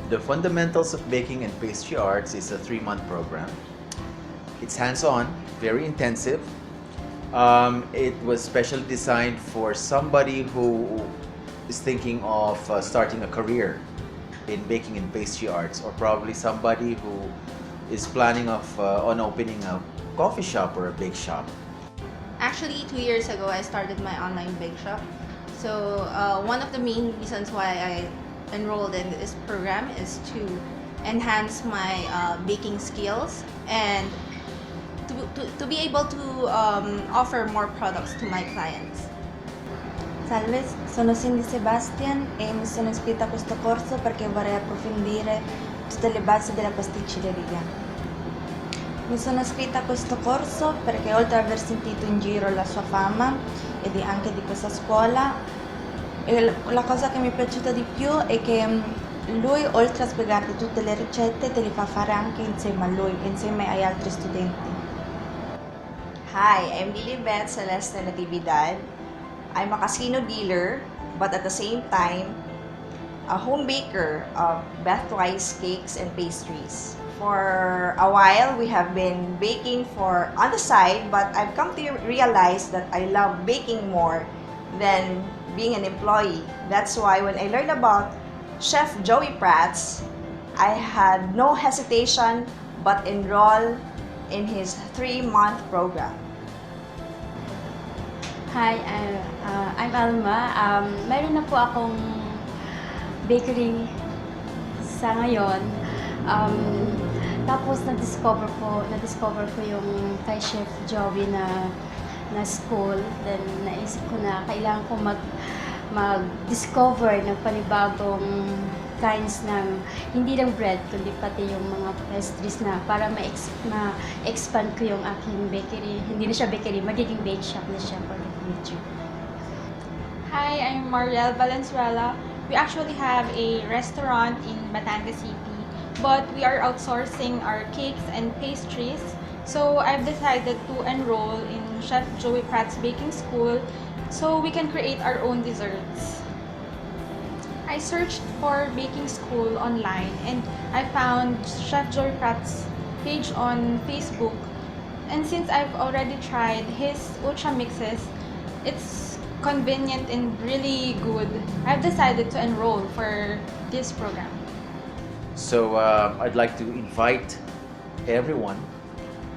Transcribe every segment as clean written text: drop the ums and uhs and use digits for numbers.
The Fundamentals of Baking and Pastry Arts is a 3-month program. It's hands-on, very intensive. It was specially designed for somebody who is thinking of starting a career in baking and pastry arts, or probably somebody who is planning on opening a coffee shop or a bake shop. Actually, 2 years ago, I started my online bake shop. So one of the main reasons why I enrolled in this program is to enhance my baking skills and to be able to offer more products to my clients. Salve, sono Cindy Sebastian e mi sono iscritta a questo corso perché vorrei approfondire tutte le basi della pasticceria. Mi sono iscritta a questo corso perché oltre ad aver sentito in giro la sua fama anche di questa scuola, la cosa che mi è piaciuta di più è che lui, oltre a spiegarti tutte le ricette, te le fa fare anche insieme a lui, insieme agli altri studenti. Hi, I'm Lilibet Celeste Natividad. I'm a casino dealer, but at the same time, a home baker of Bethwise cakes and pastries. For a while, we have been baking on the side, but I've come to realize that I love baking more than being an employee. That's why when I learned about Chef Joey Prats, I had no hesitation but enroll in his 3-month program. Hi, I'm Alma. Meron na po akong bakery sa ngayon. Tapos na-discover ko yung kay Chef Joey na school. Then naisip ko na kailangan ko mag-discover ng panibagong kinds ng hindi lang bread kundi pati yung mga pastries na para ma-expand ko yung aking bakery. Hindi na siya bakery, magiging bake shop na siya for the future. Hi, I'm Mariel Valenzuela. We actually have a restaurant in Batangas City, but we are outsourcing our cakes and pastries. So I've decided to enroll in Chef Joey Prats Baking School so we can create our own desserts. I searched for baking school online and I found Chef Joey Prats page on Facebook. And since I've already tried his ultra mixes, it's convenient and really good. I've decided to enroll for this program. So I'd like to invite everyone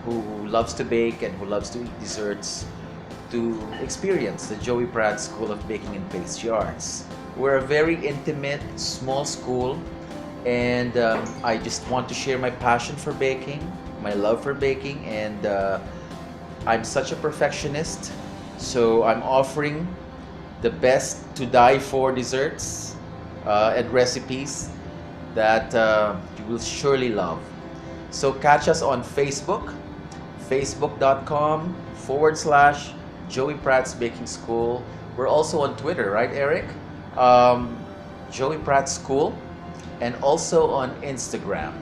who loves to bake and who loves to eat desserts to experience the Joey Prats School of Baking and Pastry Arts. We're a very intimate, small school, and I just want to share my passion for baking, my love for baking, and I'm such a perfectionist, so I'm offering the best to die for desserts and recipes that you will surely love. So catch us on Facebook, facebook.com/Joey Prats Baking School. We're also on Twitter, right, Eric? Joey Prats School, and also on Instagram.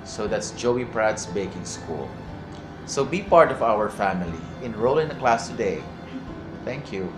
So that's Joey Prats Baking School. So be part of our family. Enroll in the class today. Thank you.